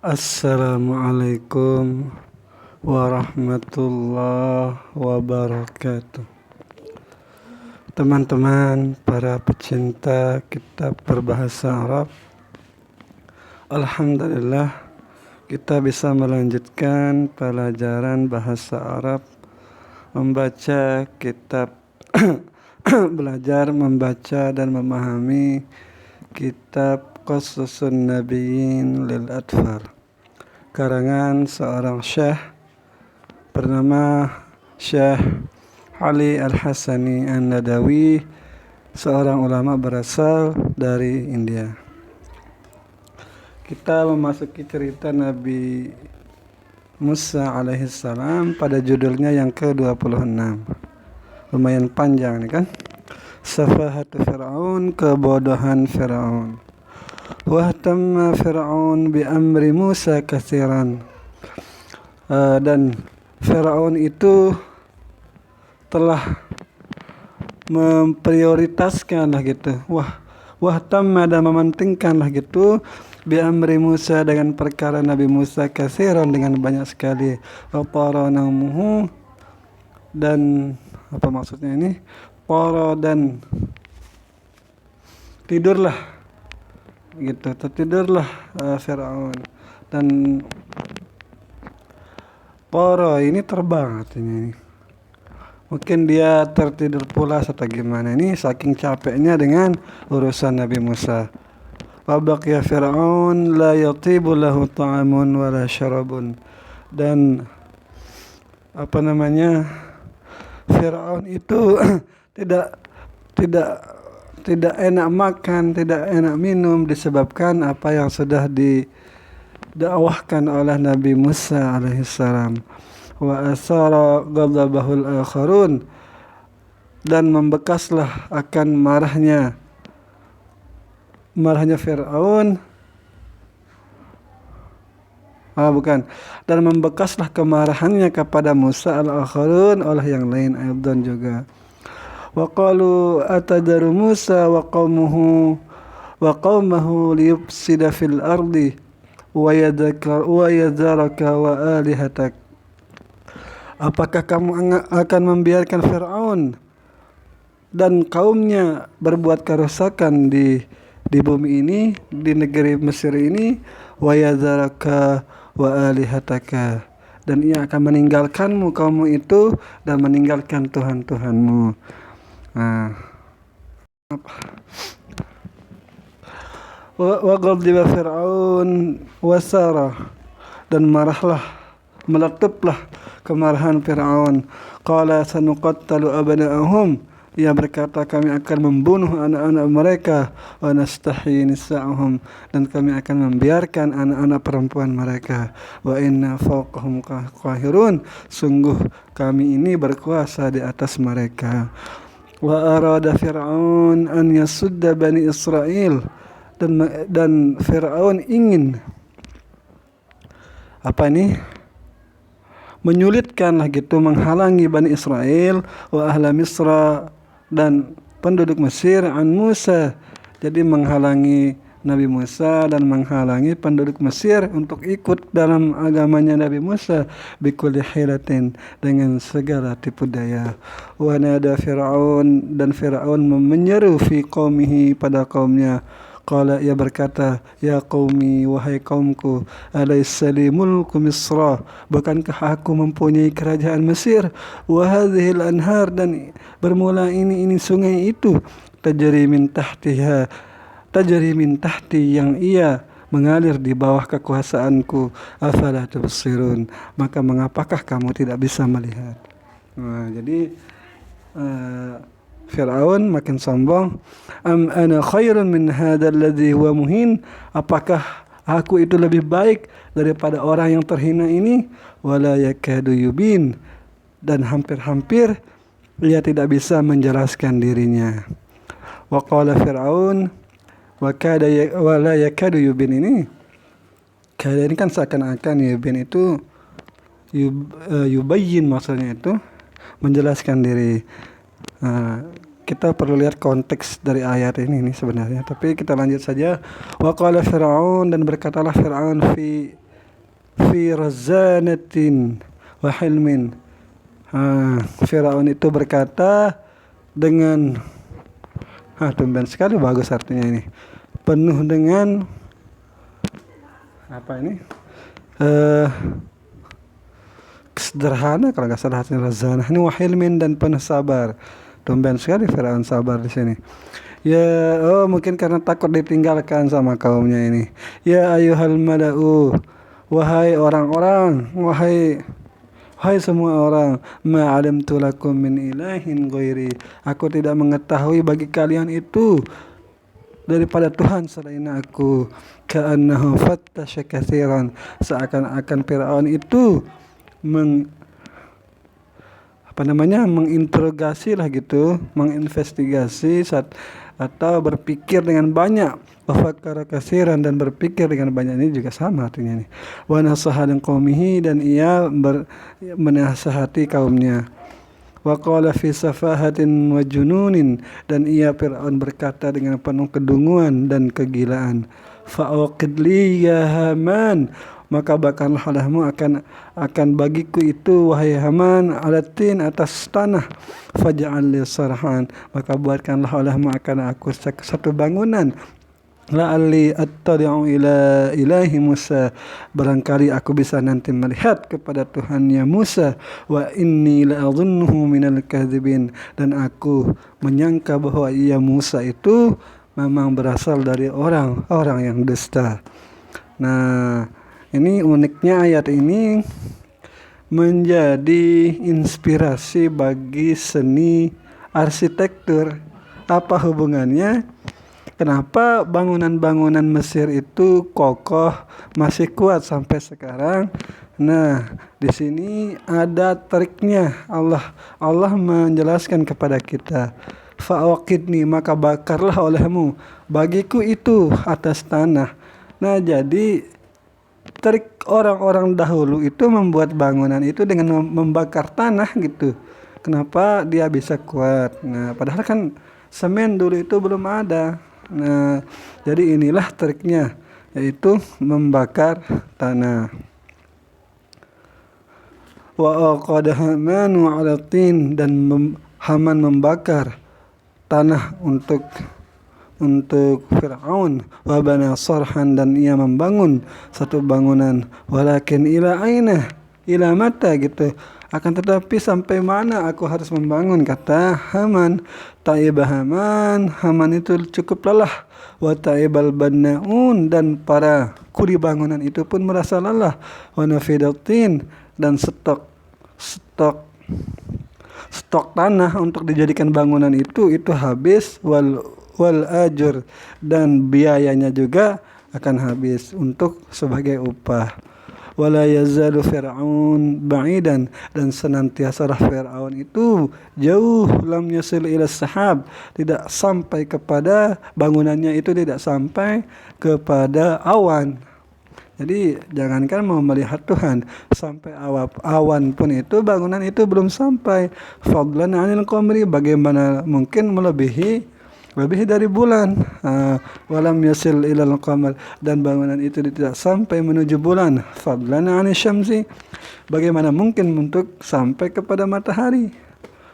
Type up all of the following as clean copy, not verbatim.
Assalamualaikum warahmatullahi wabarakatuh. Teman-teman para pecinta kitab berbahasa Arab, alhamdulillah kita bisa melanjutkan pelajaran bahasa Arab, membaca kitab belajar membaca dan memahami kitab Qassasun Nabiyyin lil Atfal, karangan seorang syekh bernama Syekh Ali Al-Hasani An-Nadawi, seorang ulama berasal dari India. Kita memasuki cerita Nabi Musa alaihissalam pada judulnya yang ke-26. Lumayan panjang nih kan. Safahatu Fir'aun, kebodohan Fir'aun. Wahtamma Fir'aun bi amri Musa katsiran. Dan Fir'aun itu telah memprioritaskan lah gitu. Wahtamma dan mementingkan lah gitu bi amri Musa, dengan perkara Nabi Musa katsiran, dengan banyak sekali. Wa taranamuhu, dan apa maksudnya ini? Poro dan tidurlah gitu, tertidurlah Firaun. Dan poro ini terbang artinya ini. Mungkin dia tertidur pula atau gimana, ini saking capeknya dengan urusan Nabi Musa. Wa baqiya Firaun la yatibu lahu ta'amun wala syarabun. Dan Firaun itu tidak enak makan, tidak enak minum, disebabkan apa yang sudah didakwahkan oleh Nabi Musa alaihissalam. Wa asara ghadabahul akharun, dan membekaslah akan marahnya Firaun. Dan membekaslah kemarahannya kepada Musa al-akharun oleh yang lain aidan juga. Wa qalu atadaru Musa wa qaumahu liyufsida fil ardi wa yadharaka wa alihatak. Apakah kamu akan membiarkan Fir'aun dan kaumnya berbuat kerusakan di bumi ini, di negeri Mesir ini, wa yadharaka wa alihataka, dan ia akan meninggalkanmu, kaummu itu, dan meninggalkan Tuhan-Tuhanmu. Wa ghadiba Fir'aun wa sara, dan meletuplah kemarahan Fir'aun. Qala sanuqattalu abna'ahum, ia berkata, kami akan membunuh anak-anak mereka, wa nastahyi nisa'ahum, dan kami akan membiarkan anak-anak perempuan mereka. Wa inna fawqahum qahirun, sungguh kami ini berkuasa di atas mereka. Wa arada Fir'aun an yasudda bani Israel, dan Fir'aun ingin menyulitkan gitu, menghalangi Bani Israel wa ahla Misra, dan penduduk Mesir, an Musa, jadi menghalangi Nabi Musa dan menghalangi penduduk Mesir untuk ikut dalam agamanya Nabi Musa, bikulli hilatin, dengan segala tipu daya. Wa nada Fir'aun, dan Fir'aun menyeru fi qaumihi, pada kaumnya. Qala, ia berkata, ya qaumi, wahai kaumku, alaysa li mulku Misra, bukankah aku mempunyai kerajaan Mesir, wa hadhil anhar, dan bermula ini sungai itu, tajri min tahti, yang ia mengalir di bawah kekuasaanku, afala tubsirun, maka mengapakah kamu tidak bisa melihat? Jadi Fir'aun makin sombong. Am ana khairun min hadzal ladzi huwa muhin, apakah aku itu lebih baik daripada orang yang terhina ini? Wala yakadu yubin, dan hampir-hampir ia tidak bisa menjelaskan dirinya. Wa qala Fir'aun wa la yakadu yubin, ini kada ini kan seakan-akan yubin itu yubayyin, maksudnya itu menjelaskan diri. Kita perlu lihat konteks dari ayat ini sebenarnya, tapi kita lanjut saja. Wa qala Fir'aun, dan berkatalah Fir'aun fi fi razanatin wa hilmin. Firaun itu berkata dengan tumben sekali bagus artinya ini. Penuh dengan apa ini? Sederhana kalau nggak salah artinya razanah. Ini wa hilmin dan penuh sabar. Tumben sekali Firaun sabar di sini. Ya, mungkin karena takut ditinggalkan sama kaumnya ini. Ya ayyuhal mala'u, wahai orang-orang, wahai semua orang, ma'alimtu lakum min ilahin ghairi. Aku tidak mengetahui bagi kalian itu daripada Tuhan selain aku. Ka'annahu fattasha katsiran. Seakan-akan Firaun itu menginterogasi lah gitu, menginvestigasi atau berpikir dengan banyak. Wafakkara katsiran, dan berpikir dengan banyak, ini juga sama artinya ini. Wa nasaha liqaumihi, dan ia menasihati kaumnya. Wa qala fi safahatin wa jununin, dan ia Fir'aun berkata dengan penuh kedunguan dan kegilaan. Fa'uqid li ya Haman, maka bakarlah olehmu akan bagiku itu wahai Haman alatin atas tanah. Faj'al li sarhan, maka buatkanlah olehmu akan aku satu bangunan. La'alli attali'u ila ilahi Musa, barangkali aku bisa nanti melihat kepada Tuhannya Musa. Wa inni la'adhunnuhu minal kadzibin, dan aku menyangka bahwa ia Musa itu memang berasal dari orang-orang yang dusta. Nah, ini uniknya ayat ini menjadi inspirasi bagi seni arsitektur. Apa hubungannya? Kenapa bangunan-bangunan Mesir itu kokoh, masih kuat sampai sekarang? Nah, di sini ada triknya. Allah menjelaskan kepada kita. Fa'waqidni, maka bakarlah olehmu bagiku itu atas tanah. Nah, jadi trik orang-orang dahulu itu membuat bangunan itu dengan membakar tanah gitu. Kenapa dia bisa kuat? Nah, padahal kan semen dulu itu belum ada. Nah, jadi inilah triknya, yaitu membakar tanah. Wa aqada Hamanu 'ala tin, dan Haman membakar tanah untuk Fir'aun. Wa bana sarhan, dan ia membangun satu bangunan. Walakin ila aina, ila mata gitu. Akan tetapi sampai mana aku harus membangun, kata Haman. Ta'ibah Haman itu cukup lelah. Wa ta'ibal bannaun, dan para kuli bangunan itu pun merasa lelah. Wa nafidatin, dan stok tanah untuk dijadikan bangunan itu habis. Wal ajur, dan biayanya juga akan habis untuk sebagai upah. Wala yazalu Fir'aun ba'idan, dan senantiasalah Fir'aun itu jauh. Lam yasil ila sahab, tidak sampai kepada bangunannya itu, tidak sampai kepada awan. Jadi jangankan mau melihat Tuhan, sampai awan pun itu bangunan itu belum sampai. Fadlan 'anil qamari, bagaimana mungkin melebihi dari bulan. Walam yasil ilal qamar, dan bangunan itu tidak sampai menuju bulan. Fadlan 'anil syamsi, bagaimana mungkin untuk sampai kepada matahari.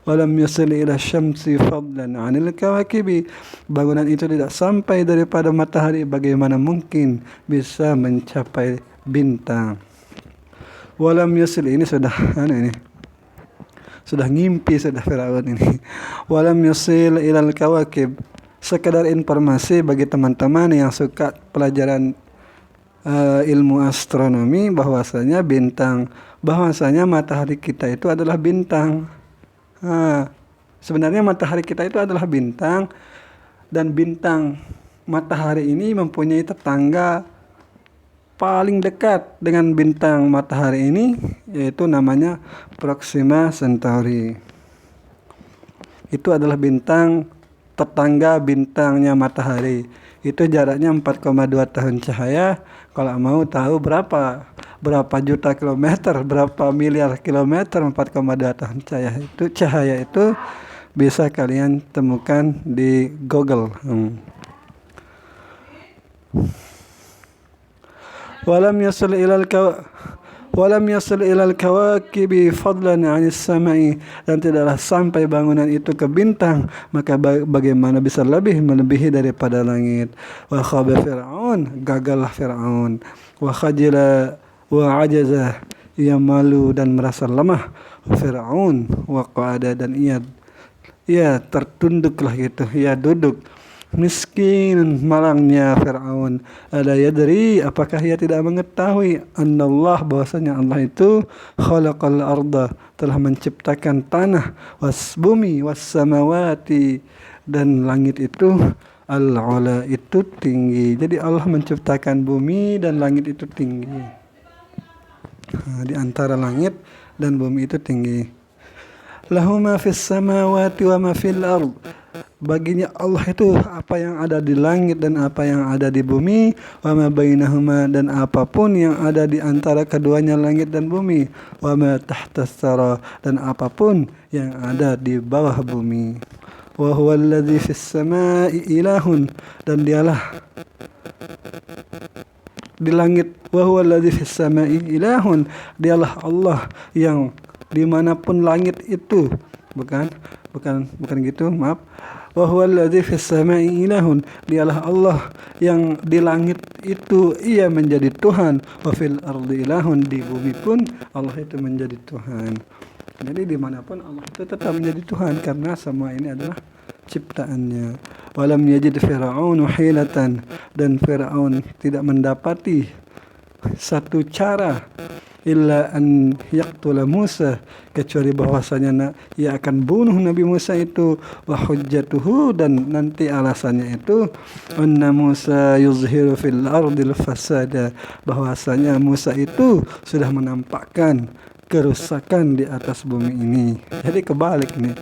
Walam yasil ila syamsi fadlan 'anil kawakibi, bangunan itu tidak sampai daripada matahari, bagaimana mungkin bisa mencapai bintang. Walam yasil, ini sudah ngimpi sudah Firaun ini. Walam yusil ilal kawakib, sekedar informasi bagi teman-teman yang suka pelajaran ilmu astronomi, bahwasanya matahari kita itu adalah bintang. Sebenarnya matahari kita itu adalah bintang, dan bintang matahari ini mempunyai tetangga paling dekat dengan bintang matahari ini, yaitu namanya Proxima Centauri. Itu adalah tetangga bintangnya matahari. Itu jaraknya 4,2 tahun cahaya. Kalau mau tahu berapa juta kilometer, berapa miliar kilometer 4,2 tahun cahaya itu bisa kalian temukan di Google. Walam yasul ilal walam yasil ilal kawakibi fadlan 'anis samai, dan tidaklah sampai bangunan itu ke bintang, maka bagaimana bisa lebih melebihi daripada langit. Wa khaba Fir'aun, gagallah Fir'aun. Wa khajila wa ajaza, ia malu dan merasa lemah. Fir'aun wa qa'ada, dan ia tertunduklah gitu, ia duduk. Miskin, malangnya Fir'aun. Ala yadri, apakah ia tidak mengetahui annallah, bahwasanya Allah itu khalaqal arda, telah menciptakan tanah, bumi, was samawati, dan langit itu, al-ula, itu tinggi. Jadi Allah menciptakan bumi dan langit itu tinggi. Di antara langit dan bumi itu tinggi. Lahu ma fis samawati wa ma fil ard, baginya Allah itu apa yang ada di langit dan apa yang ada di bumi. Wa ma bainahuma, dan apapun yang ada di antara keduanya langit dan bumi. Wa ma tahtas tsara, dan apapun yang ada di bawah bumi. Wa huwal ladzi fis samai ilahun, dan dialah di langit. Wa huwal ladzi fis samai ilahun, dialah Allah yang dimanapun langit itu, bukan gitu, maaf. Wa huwal ladzi fis samai ilahun, dialah Allah yang di langit itu ia menjadi Tuhan. Wa fil ardi ilahun, di bumi pun Allah itu menjadi Tuhan. Jadi dimanapun Allah itu tetap menjadi Tuhan, karena semua ini adalah ciptaannya. Walam yajid Fir'aun hilatan, dan Fir'aun tidak mendapati satu cara illa an yaqtula Musa, kecuali bahwasanya ia akan bunuh Nabi Musa itu. Wa hujjatuhu, dan nanti alasannya itu anna Musa yuzhiru fil ardil fasada, bahwasanya Musa itu sudah menampakkan kerusakan di atas bumi ini. Jadi kebalik nih.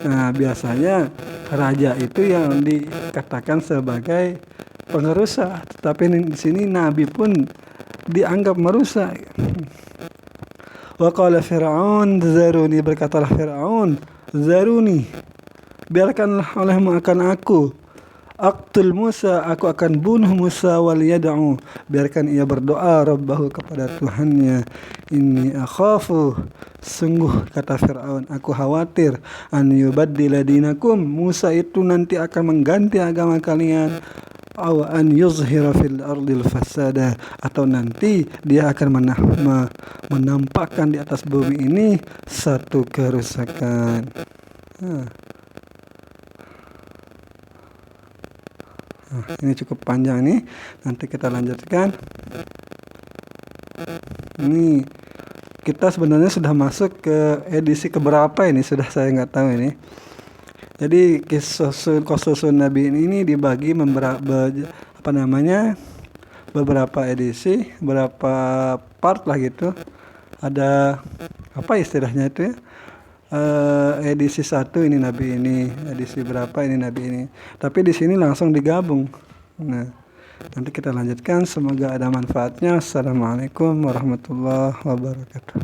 Nah, biasanya raja itu yang dikatakan sebagai pengerusak, tapi di sini nabi pun dianggap merusak. Wa qala Fir'aun zaruni, berkatalah Fir'aun, zaruni, biarkanlah olehmu akan aku, aqtul Musa, aku akan bunuh Musa, wal yad'u, biarkan ia berdoa rabbahu, kepada Tuhannya. Inni akhafu, sungguh kata Fir'aun, aku khawatir, an yubaddila dinakum, Musa itu nanti akan mengganti agama kalian, aw an yuzhira fil ardil fasada, atau nanti dia akan menampakkan di atas bumi ini satu kerusakan. Ini cukup panjang nih, nanti kita lanjutkan. Ini kita sebenarnya sudah masuk ke edisi keberapa ini, sudah saya nggak tahu ini. Jadi Qasas Nabi ini dibagi beberapa edisi, beberapa part lah gitu. Ada apa istilahnya itu ya? Edisi 1 ini Nabi ini, edisi berapa ini Nabi ini. Tapi di sini langsung digabung. Nah, nanti kita lanjutkan. Semoga ada manfaatnya. Assalamualaikum warahmatullahi wabarakatuh.